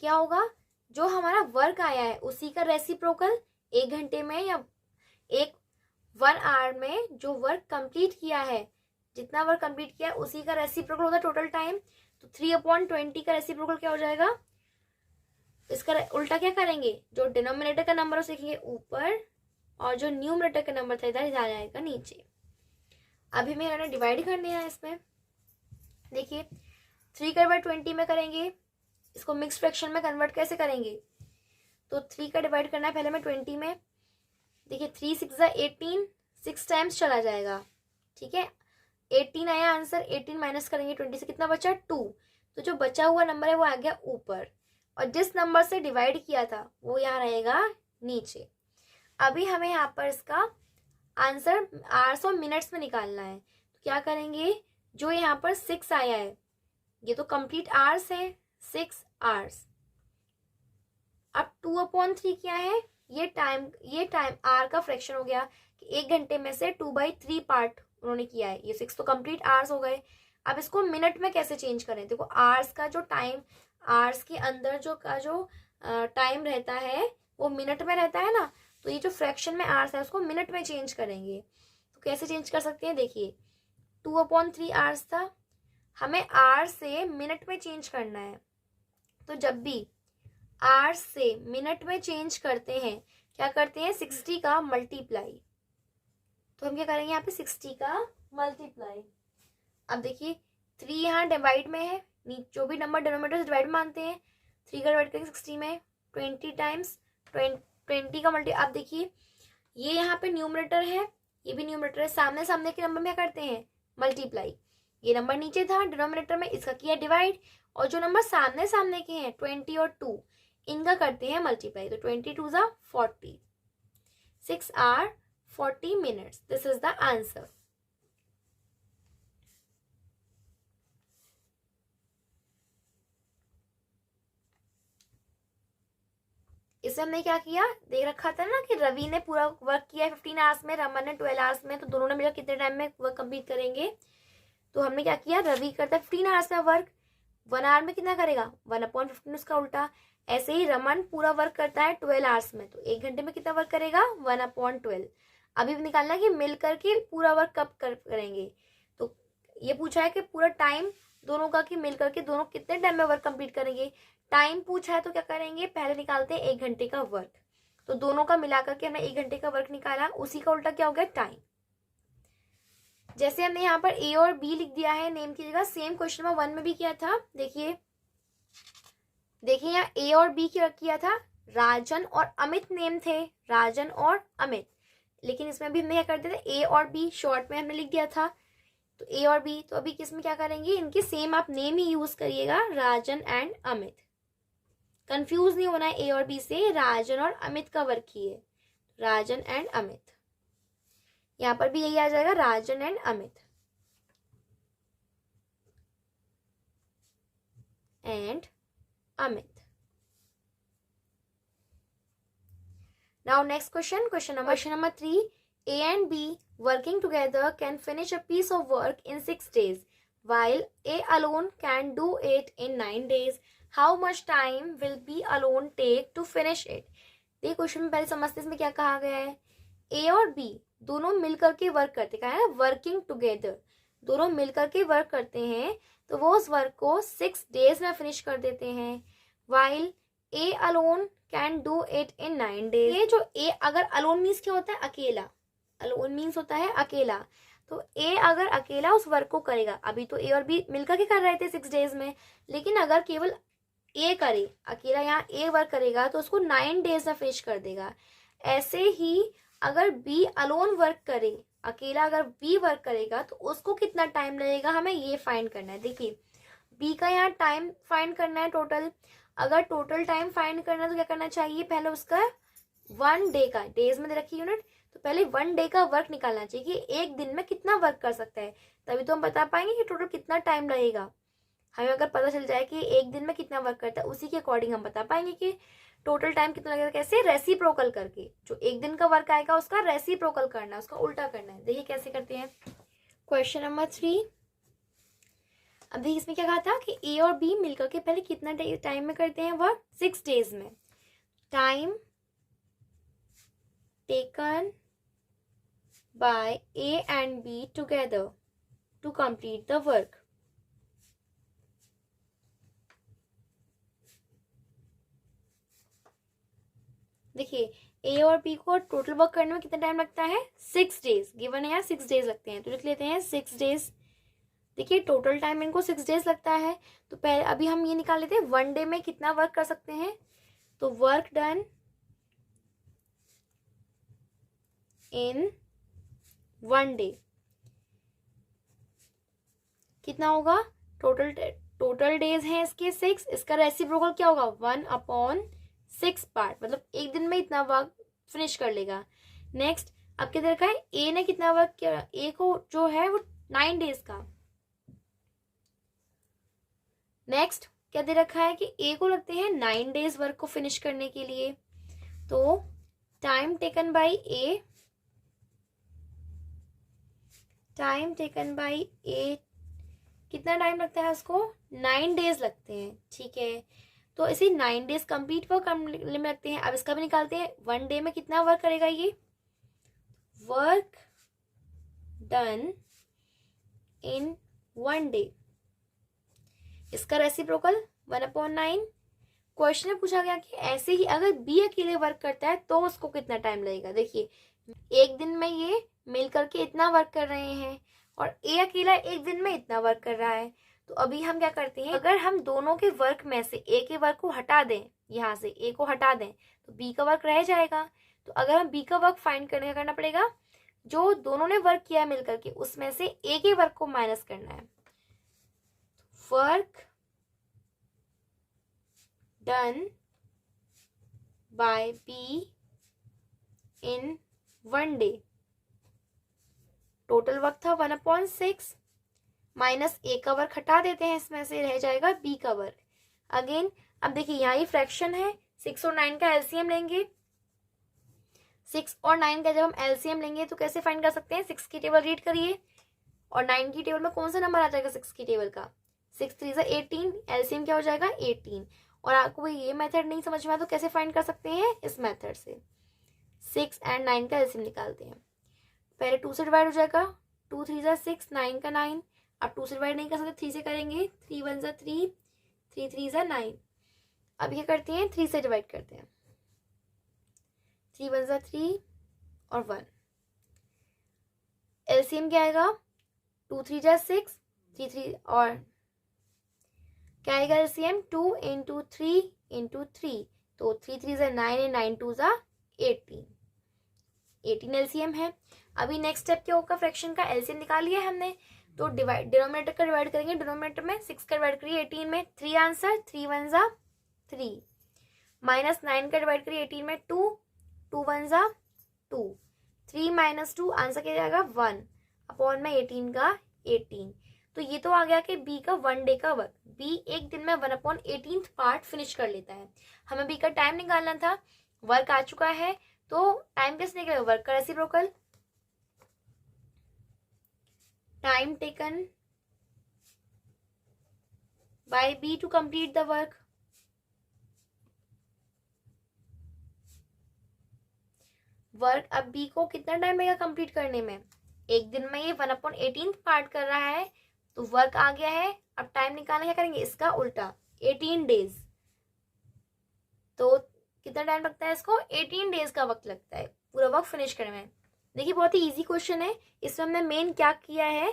क्या होगा, जो हमारा वर्क आया है उसी का रेसिप्रोकल 1 घंटे में या 1 आवर में जो वर्क कंप्लीट किया है, जितना वर्क कंप्लीट किया है उसी का रेसिप्रोकल होता है टोटल टाइम। तो 3/20 का रेसिप्रोकल क्या हो जाएगा, इसका उल्टा क्या करेंगे, जो डिनोमिनेटर का नंबर उसे लिखेंगे ऊपर और जो न्यूमरेटर का नंबर था इधर जाएगा नीचे। अभी हमें डिवाइड करने हैं इसमें, देखिए 3 का डिवाइड 20 में करेंगे, इसको मिक्स फ्रैक्शन में कन्वर्ट कैसे करेंगे। तो 3 का डिवाइड करना है पहले में 20 में, देखिए 3 6 जा 18, 6 टाइम्स चला जाएगा, ठीक है 18 आया आंसर। 18 माइनस करेंगे 20 से, कितना बचा 2। तो जो बचा हुआ नंबर है वो आ गया ऊपर और जिस नंबर से डिवाइड किया था वो यहाँ रहेगा नीचे। अभी हमें यहाँ पर इसका आंसर आवर्स और मिनट्स में निकालना है। तो क्या करेंगे, जो यहाँ पर 6 आया है ये तो कंप्लीट आवर्स है, 6 आवर्स। अब 2/3 क्या है, ये टाइम आर का फ्रैक्शन हो गया कि 1 घंटे में से 2/3 पार्ट उन्होंने किया है, ये 6 तो कंप्लीट आवर्स हो गए। अब इसको मिनट में कैसे चेंज करें, देखो आवर्स का जो टाइम, आवर्स के अंदर जो टाइम रहता है वो मिनट में रहता है ना, तो ये जो फ्रैक्शन में आवर्स है उसको मिनट में चेंज करेंगे। तो कैसे चेंज कर सकते हैं, देखिए 2/3 आवर्स था, हमें आवर्स से मिनट में चेंज करना है। तो जब भी आवर्स से मिनट में चेंज करते हैं क्या करते हैं 60 का मल्टीप्लाई। तो हम क्या करेंगे यहाँ पे 60 का मल्टीप्लाई। अब देखिए 3 यहाँ डिवाइड में है, जो भी नंबर डिनोमिनेटर से डिवाइड मानते हैं, 3 का डिवाइड करेंगे 60 में 20 टाइम्स 20 का मल्टी। अब देखिए ये यहाँ पे न्यूमरेटर है, ये भी न्यूमरेटर है, सामने सामने के नंबर में क्या करते हैं मल्टीप्लाई। ये नंबर नीचे था डिनोमिनेटर में, इसका किया डिवाइड, और जो नंबर सामने सामने के हैं 20 और 2 इनका करते हैं मल्टीप्लाई। तो 20 2 जा 40, 6 hour 40 minutes, this is the answer. इसमें हमने क्या किया, देख रखा था ना कि रवि ने पूरा वर्क किया है 15 आवर्स में, रमन ने 12 आवर्स में, तो दोनों ने मिलकर कितने टाइम में वर्क कंप्लीट करेंगे। तो हमने क्या किया, रवि करता है 15 आवर्स में वर्क, 1 आवर में कितना करेगा 1/15 उसका उल्टा। ऐसे ही रमन पूरा वर्क करता है 12 आवर्स में, तो 1 घंटे में कितना वर्क करेगा 1/12। अभी भी निकालना है कि मिल करके पूरा वर्क कब करेंगे। तो ये पूछा है कि पूरा टाइम दोनों का, कि मिल करके दोनों कितने टाइम में वर्क कंप्लीट करेंगे। टाइम पूछा है तो क्या करेंगे, पहले निकालते हैं 1 घंटे का वर्क। तो दोनों का मिला करके हमने 1 घंटे का वर्क निकाला, उसी का उल्टा क्या हो गया, टाइम। जैसे हमने यहाँ पर ए और बी लिख दिया है नेम की जगह, सेम क्वेश्चन नंबर 1 में भी किया था। देखिए यहाँ ए और बी किया था, राजन और अमित नेम थे, राजन और अमित। लेकिन इसमें भी हमने क्या कर दिया था, ए और बी शॉर्ट में हमने लिख दिया था, तो ए और बी। तो अभी किसमें क्या करेंगे, इनके सेम आप नेम ही यूज करिएगा, राजन एंड अमित। कंफ्यूज नहीं होना है ए और बी से, राजन और अमित का वर्क ही है, राजन एंड अमित। यहां पर भी यही आ जाएगा, Rajan and Amit. And Amit. Now next question number 3. A and B working together can finish a piece of work in 6 days, while A alone can do it in 9 days. How much time will B alone take to finish it? देखिए question में पहले समझते इसमें क्या कहा गया है। A और B दोनों मिलकर के वर्क करते, कहा है वर्किंग टुगेदर, दोनों मिलकर के वर्क करते हैं, तो वो उस वर्क को 6 डेज में फिनिश कर देते हैं। while A alone can do it in 9 days। ये जो ए अगर अलोन मीन्स क्या होता है, अकेला, अलोन मीन्स होता है अकेला। तो ए अगर अकेला उस वर्क को करेगा, अभी तो ए और बी मिलकर के कर रहे थे 6 डेज में, लेकिन अगर केवल ए करे अकेला, यहाँ ए वर्क करेगा तो उसको 9 डेज में फिनिश कर देगा। ऐसे ही अगर बी अलोन वर्क करे, अकेला अगर बी वर्क करेगा तो उसको कितना टाइम लगेगा, हमें ये फाइंड करना है। देखिए बी का यहाँ टाइम फाइंड करना है टोटल। अगर टोटल टाइम फाइंड करना है तो क्या करना चाहिए, पहले उसका 1 डे का, डेज में दे रखी यूनिट, तो पहले 1 डे का वर्क निकालना चाहिए कि एक दिन में कितना वर्क कर सकता है, तभी तो हम बता पाएंगे कि टोटल कितना टाइम लगेगा। हमें अगर पता चल जाए कि एक दिन में कितना वर्क करता है, उसी के अकॉर्डिंग हम बता पाएंगे कि टोटल टाइम कितना लगेगा। कैसे, रेसिप्रोकल करके, जो एक दिन का वर्क आएगा उसका रेसिप्रोकल करना है, उसका उल्टा करना है। देखिए कैसे करते हैं। Question number 3। अब देखिए इसमें क्या कहा था कि ए और बी मिलकर के पहले कितना टाइम में करते हैं वर्क, 6 डेज में। Time taken by A and B together to complete the work. देखिए ए और बी को टोटल वर्क करने में कितना टाइम लगता है, 6 डेज गिवन है, यहाँ 6 डेज लगते हैं, तो लिख लेते हैं 6 डेज। देखिए टोटल टाइम इनको 6 डेज लगता है, तो पहले अभी हम ये निकाल लेते हैं 1 डे में कितना वर्क कर सकते हैं। तो वर्क डन इन 1 डे कितना होगा, टोटल डेज हैं इसके 6, इसका रेसिप्रोकल क्या होगा, 1/6 पार्ट, मतलब एक दिन में इतना वर्क फिनिश कर लेगा। नेक्स्ट अब क्या दे रखा है, ए ने कितना वर्क किया, ए को जो है वो 9 डेज का। नेक्स्ट क्या दे रखा है कि ए को लगते हैं 9 डेज वर्क को फिनिश करने के लिए। तो टाइम टेकन बाय ए, कितना टाइम लगता है उसको, 9 डेज लगते हैं, ठीक है। तो इसे 9 डेज कंप्लीट वर्क में लगते हैं। अब इसका भी निकालते हैं, 1 डे में कितना वर्क करेगा ये, वर्क डन इन 1 डे, इसका रेसिप्रोकल 1/9। क्वेश्चन में पूछा गया कि ऐसे ही अगर बी अकेले वर्क करता है तो उसको कितना टाइम लगेगा। देखिए एक दिन में ये मिल करके इतना वर्क कर रहे हैं और ए अकेला एक दिन में इतना वर्क कर रहा है। तो अभी हम क्या करते हैं, अगर हम दोनों के वर्क में से ए के वर्क को हटा दें, यहाँ से ए को हटा दें तो बी का वर्क रह जाएगा। तो अगर हम बी का वर्क फाइंड करने का करना पड़ेगा, जो दोनों ने वर्क किया मिल करके उसमें से ए के वर्क को माइनस करना है। Work done bye be in 1 day, total work था 1/6, माइनस ए का वर्क हटा देते हैं, इसमें से रह जाएगा बी का वर्क। अगेन अब देखिए यहाँ ये फ्रैक्शन है, 6 और 9 का एलसीएम लेंगे। 6 और 9 का जब हम एलसीएम लेंगे तो कैसे फाइंड कर सकते हैं, 6 की टेबल रीड करिए और 9 की टेबल में कौन सा नंबर आ जाएगा 6 की टेबल का, 6 3 18, एलसीएम क्या हो जाएगा 18। और आपको ये मेथड नहीं समझ में आया तो कैसे फाइंड कर सकते हैं, इस मेथड से 6 और 9 का एलसीएम निकालते हैं। पहले 2 से डिवाइड हो जाएगा, 2 3 जा 6, 9 का 9। अब 2 से डिवाइड नहीं कर सकते, 3 से करेंगे, 3 1 जा 3, 3 3 जा 9। अब ये करते हैं 3 से डिवाइड करते हैं, 3 1 जा 3 और 1। एलसीएम क्या आएगा, 2 3 जा 6, 3 3 और क्या आएगा एलसीएम, 2 इंटू 3 इंटू 3, तो 3 3 जा 9 है, 9 2 जा 18, 18 एलसीएम है। अभी नेक्स्ट स्टेप क्या होगा, फ्रैक्शन का एलसीएम निकाल लिया हमने, तो डिनोमिनेटर का डिवाइड करेंगे, डिनोमिनेटर में 6 का डिवाइड करिए 18 में, 3 आंसर, 3 1 जा 3, माइनस 9 का डिवाइड करिए 18 में, 2 2 1 जा 2, 3 माइनस 2 आंसर क्या जाएगा 1 अपॉन में 18 का 18। तो ये तो आ गया कि बी का 1 डे का वर्क, बी एक दिन में 1/18 पार्ट फिनिश कर लेता है। हमें बी का टाइम निकालना था, वर्क आ चुका है, तो टाइम कैसे निकलेगा, वर्क का reciprocal, time taken by B to complete the work. Work अब बी को कितना टाइम लगेगा कंप्लीट करने में, एक दिन में ये 1/18 पार्ट कर रहा है, तो वर्क आ गया है। अब टाइम निकालना क्या करेंगे, इसका उल्टा 18 डेज, तो कितना टाइम लगता है इसको, 18 डेज का वक्त लगता है पूरा वर्क फिनिश करने में। देखिए बहुत ही इजी क्वेश्चन है, इसमें हमने मेन क्या किया है,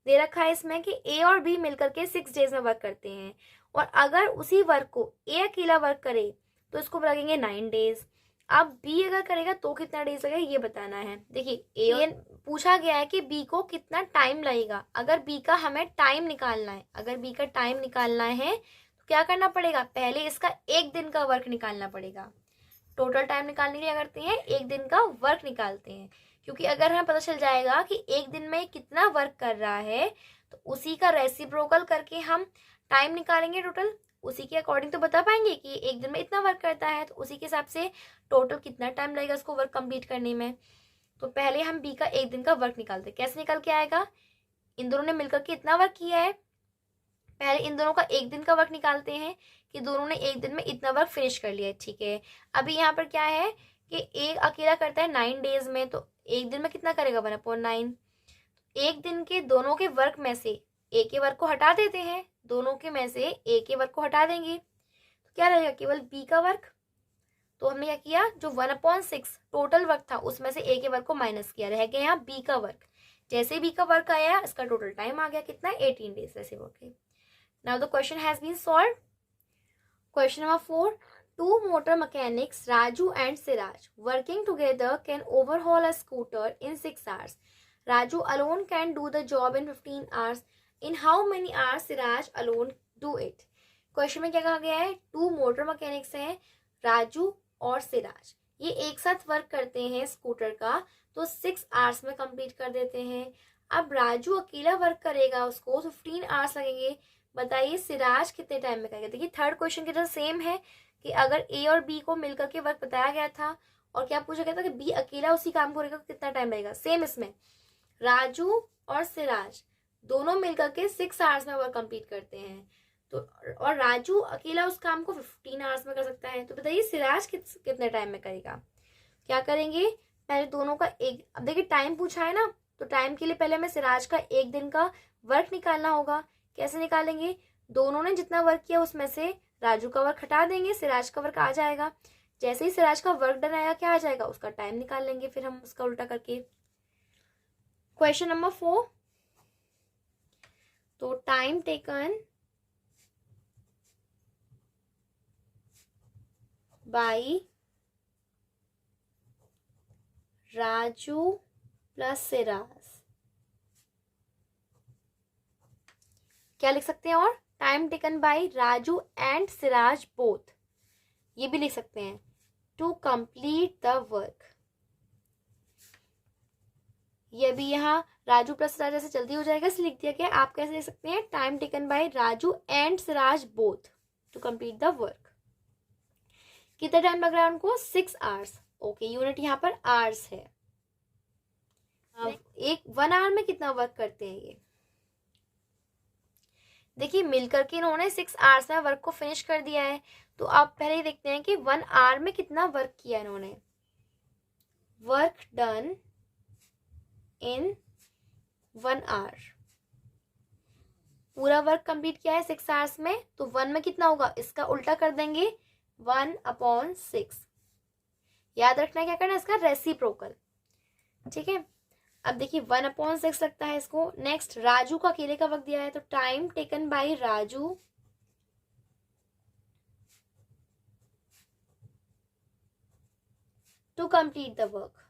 दे रखा है इसमें कि ए और बी मिलकर के 6 डेज में वर्क करते हैं, और अगर उसी वर्क को ए अकेला वर्क करे तो इसको लगेंगे 9 डेज। अब बी अगर करेगा तो कितना डेज लगेगा ये बताना है। देखिए ए पूछा गया है कि बी को कितना टाइम लगेगा, अगर बी का हमें टाइम निकालना है, अगर बी का टाइम निकालना है तो क्या करना पड़ेगा, पहले इसका एक दिन का वर्क निकालना पड़ेगा। टोटल टाइम निकालने के लिए करते हैं, एक दिन का वर्क निकालते हैं, क्योंकि अगर हमें पता चल जाएगा कि एक दिन में कितना वर्क कर रहा है तो उसी का रेसिप्रोकल करके हम टाइम निकालेंगे टोटल, उसी के अकॉर्डिंग तो बता पाएंगे कि एक दिन में इतना वर्क करता है, तो उसी के हिसाब से टोटल कितना टाइम लगेगा उसको वर्क कंप्लीट करने में। तो पहले हम बी का एक दिन का वर्क निकालते हैं, कैसे निकल के आएगा, इन दोनों ने मिलकर के इतना वर्क किया है, पहले इन दोनों का एक दिन का वर्क निकालते हैं कि दोनों ने एक दिन में इतना वर्क फिनिश कर लिया है, ठीक है। अभी यहाँ पर क्या है कि एक अकेला करता है 9 डेज में, तो एक दिन में कितना करेगा 1/9, एक दिन के दोनों के वर्क में से ए के वर्क को हटा देते हैं, दोनों के में से ए के वर्क को हटा देंगे, तो क्या रहेगा केवल बी का वर्क। तो हमने क्या किया, जो 1/6 टोटल वर्क था उसमें से ए के वर्क को माइनस किया, रह गया यहाँ बी का वर्क। जैसे बी का वर्क आया इसका टोटल टाइम आ गया कितना, 18 डेज ऐसे work. Now the question has been solved. Question number 4, 2 motor mechanics Raju and Siraj working together can overhaul a scooter in 6 hours. Raju alone can do the job in 15 hours. In how many hours Siraj alone do it? Question में क्या कहा गया है, 2 motor mechanics हैं, राजू और सिराज, ये एक साथ वर्क करते हैं स्कूटर का, तो 6 आवर्स में कंप्लीट कर देते हैं। अब राजू अकेला वर्क करेगा, उसको 15 आवर्स लगेंगे। बताइए सिराज कितने टाइम में करेगा। देखिए थर्ड क्वेश्चन की तरह सेम है कि अगर ए और बी को मिलकर के वर्क बताया गया था और क्या पूछा गया था कि बी अकेला उसी काम को करेगा, कितना टाइम लगेगा। सेम इसमें राजू और सिराज दोनों मिलकर के 6 आवर्स में वर्क कंप्लीट करते हैं, तो और राजू अकेला उस काम को 15 आवर्स में कर सकता है। तो बताइए सिराज कितने टाइम में करेगा। क्या करेंगे, पहले दोनों का एक, अब देखिए टाइम पूछा है ना, तो टाइम के लिए पहले हमें सिराज का एक दिन का वर्क निकालना होगा। कैसे निकालेंगे, दोनों ने जितना वर्क किया उसमें से राजू का वर्क हटा देंगे, सिराज का वर्क आ जाएगा। जैसे ही सिराज का वर्क डन आएगा क्या आ जाएगा, उसका टाइम निकाल लेंगे फिर हम उसका उल्टा करके। क्वेश्चन नंबर 4, तो time taken by Raju plus Siraj, क्या लिख सकते हैं, और time taken by Raju and Siraj both, ये भी लिख सकते हैं, टू कंप्लीट द वर्क। ये भी यहाँ राजू प्लस सिराज जैसे जल्दी हो जाएगा इसलिए लिख दिया गया। आप कैसे लिख सकते हैं, time taken by Raju and Siraj both to complete the work. कितना टाइम लग रहा है उनको, 6 आवर्स। ओके, यूनिट यहाँ पर आवर्स है। एक 1 आवर में कितना वर्क करते हैं ये, देखिए मिलकर के इन्होंने 6 आवर्स में वर्क को फिनिश कर दिया है। तो आप पहले ही देखते हैं कि 1 आवर में कितना वर्क किया इन्होंने। Work done in 1 hour. पूरा वर्क कंप्लीट किया है 6 आवर्स में, तो 1 में कितना होगा, इसका उल्टा कर देंगे 1/6। याद रखना है क्या करना है, इसका रेसिप्रोकल। ठीक है, अब देखिए 1/6 लगता है इसको। नेक्स्ट, राजू का अकेले का वक्त दिया है, तो time taken by Raju to complete the work.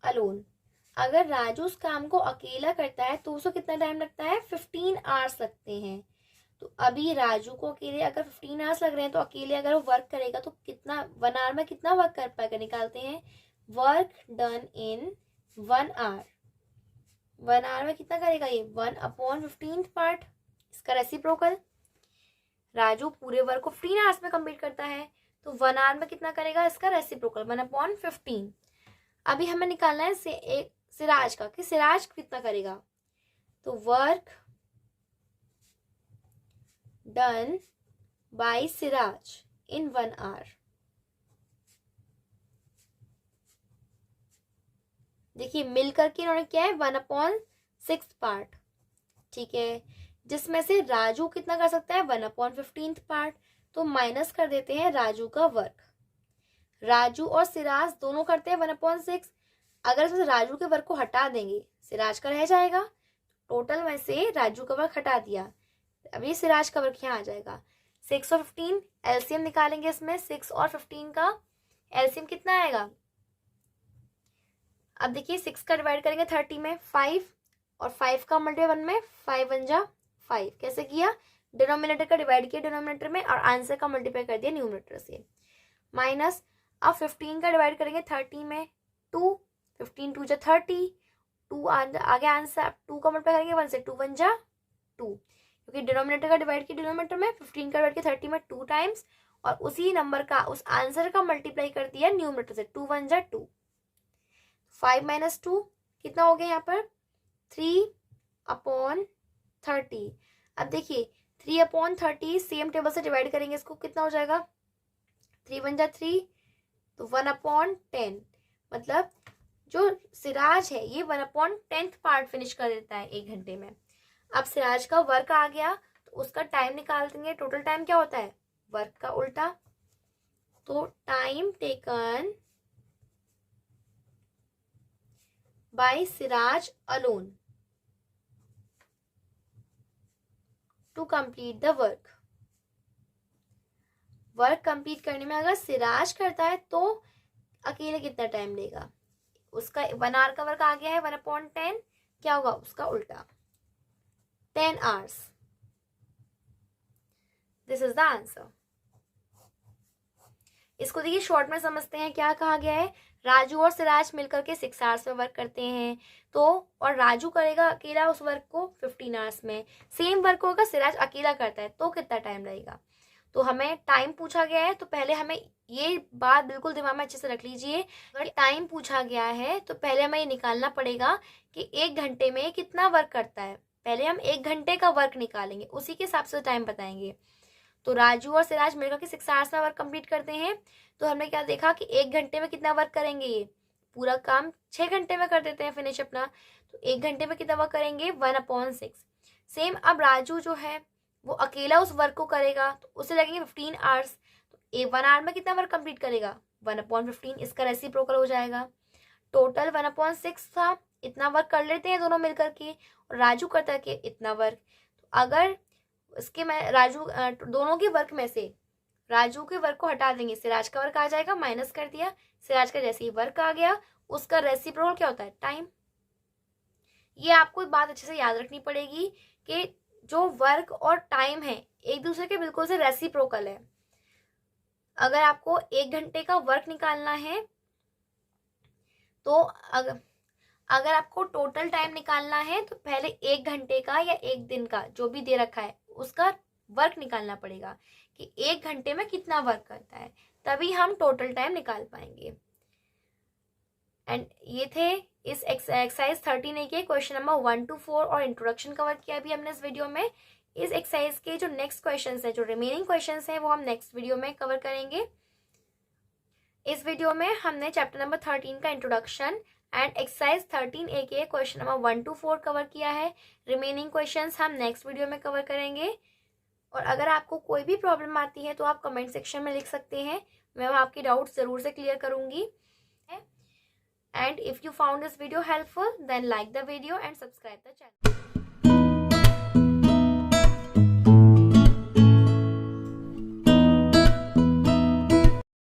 Alone, अगर राजू उस काम को अकेला करता है तो उसको कितना टाइम लगता है, 15 आवर्स लगते हैं। तो अभी राजू को अकेले अगर 15 आवर्स लग रहे हैं, तो अकेले अगर वो वर्क करेगा तो कितना 1 आवर में कितना वर्क कर पाएगा, निकालते हैं। Work done in 1 hour, 1 hour में कितना करेगा ये, 1/15 पार्ट। इसका रेसिप्रोकल, राजू पूरे वर्क को 15 आवर्स में कंप्लीट करता है, तो 1 आवर में कितना करेगा, इसका रेसिप्रोकल 1/15। अभी हमें निकालना है सिराज का, कि सिराज कितना करेगा, तो work done by Siraj in 1 hour. देखिए मिलकर के इन्होंने क्या है, 1/6 पार्ट। ठीक है, जिसमें से राजू कितना कर सकता है, 1/15 पार्ट। तो माइनस कर देते हैं राजू का वर्क। राजू और सिराज दोनों करते हैं 1/6। अगर इसमें राजू के वर्क को हटा देंगे, सिराज का रह जाएगा। टोटल में से राजू का वर्क हटा दिया, अभी सिराज का वर्क यहाँ आ जाएगा। 6 और 15 एलसीएम निकालेंगे इसमें, 6 और 15 का एलसीएम कितना आएगा। अब देखिए 6 का डिवाइड करेंगे 30 में 5, और 5 का मल्टीप्लाई 1 में, 5 1 जा 5। कैसे किया, डिनोमिनेटर का डिवाइड किया डिनोमिनेटर में, और आंसर का मल्टीप्लाई कर दिया न्यूमरेटर से। माइनस, अब 15 का डिवाइड करेंगे 30 में 2, 15 2 जा 30, 2 आगे आंसर, 2 का मल्टीप्लाई करेंगे 1 से, 2 1 जा 2, क्योंकि डिनोमिनेटर का डिवाइड किया डिनोमिनेटर में, 15 का डिवाइड किया 30 में 2 टाइम्स, और उसी नंबर का उस आंसर का मल्टीप्लाई कर दिया न्यूमरेटर से, 2 1 जा 2। 5 - 2 कितना हो गया यहाँ पर, 3/30। अब देखिए 3/30 सेम टेबल से डिवाइड करेंगे इसको, कितना हो जाएगा, 3 1 जा 3, तो 1/10। मतलब जो सिराज है ये 1/10 पार्ट फिनिश कर देता है 1 घंटे में। अब सिराज का वर्क आ गया, तो उसका टाइम निकाल देंगे। टोटल टाइम क्या होता है, वर्क का उल्टा, तो time taken by Siraj alone to complete the work. Work complete करने में अगर सिराज करता है तो अकेले कितना टाइम लेगा, उसका 1 आवर का वर्क आ गया है 1/10, क्या होगा उसका उल्टा, 10 hours. This is the answer. इसको देखिए शॉर्ट में समझते हैं, क्या कहा गया है, राजू और सिराज मिलकर के 6 आवर्स में वर्क करते हैं, तो और राजू करेगा अकेला उस वर्क को 15 आवर्स में। सेम वर्क होगा सिराज अकेला करता है तो कितना टाइम लगेगा। तो हमें टाइम पूछा गया है, तो पहले हमें ये बात बिल्कुल दिमाग में अच्छे से रख लीजिए, अगर टाइम पूछा गया है तो पहले हमें ये निकालना पड़ेगा कि 1 घंटे में कितना वर्क करता है। पहले हम 1 घंटे का वर्क निकालेंगे, उसी के हिसाब से टाइम बताएंगे। तो राजू और सिराज मिलकर के 6 आवर्स में वर्क कंप्लीट करते हैं, तो हमने क्या देखा कि 1 घंटे में कितना वर्क करेंगे, ये पूरा काम 6 घंटे में कर देते हैं फिनिश अपना। तो 1 घंटे में कितना वर्क करेंगे, 1/6। सेम अब राजू जो है वो अकेला उस वर्क को करेगा, तो उसे लगेंगे 15 आवर्स। तो 1 आवर में कितना वर्क कंप्लीट करेगा, 1/15। इसका रेसिप्रोकल हो जाएगा। टोटल 1/6 था, इतना वर्क कर लेते हैं दोनों मिलकर के, और राजू करता है कि इतना वर्क। तो अगर इसके में राजू दोनों के वर्क में से राजू के वर्क को हटा देंगे, सिराज का वर्क आ जाएगा, माइनस कर दिया, सिराज का जैसे ही वर्क आ गया उसका रेसिप्रोकल क्या होता है, टाइम। ये आपको बात अच्छे से याद रखनी पड़ेगी कि जो वर्क और टाइम है एक दूसरे के बिल्कुल से रेसिप्रोकल है। अगर आपको 1 घंटे का वर्क निकालना है, तो अगर आपको टोटल टाइम निकालना है तो पहले 1 घंटे का या 1 दिन का जो भी दे रखा है उसका वर्क निकालना पड़ेगा कि 1 घंटे में कितना वर्क करता है, तभी हम टोटल टाइम निकाल पाएंगे। एंड ये थे इस एक्सरसाइज 13A के क्वेश्चन नंबर 1 to 4 और इंट्रोडक्शन कवर किया अभी हमने इस वीडियो में। इस एक्सरसाइज के जो नेक्स्ट क्वेश्चंस है, जो रिमेनिंग क्वेश्चंस हैं, वो हम नेक्स्ट वीडियो में कवर करेंगे। इस वीडियो में हमने चैप्टर नंबर 13 का इंट्रोडक्शन एंड एक्सरसाइज 13A के क्वेश्चन नंबर 1 to 4 कवर किया है। रिमेनिंग क्वेश्चंस हम नेक्स्ट वीडियो में कवर करेंगे। और अगर आपको कोई भी प्रॉब्लम आती है तो आप कमेंट सेक्शन में लिख सकते हैं, मैं आपकी डाउट्स ज़रूर से क्लियर करूँगी। And if you found this video helpful then like the video and subscribe the channel.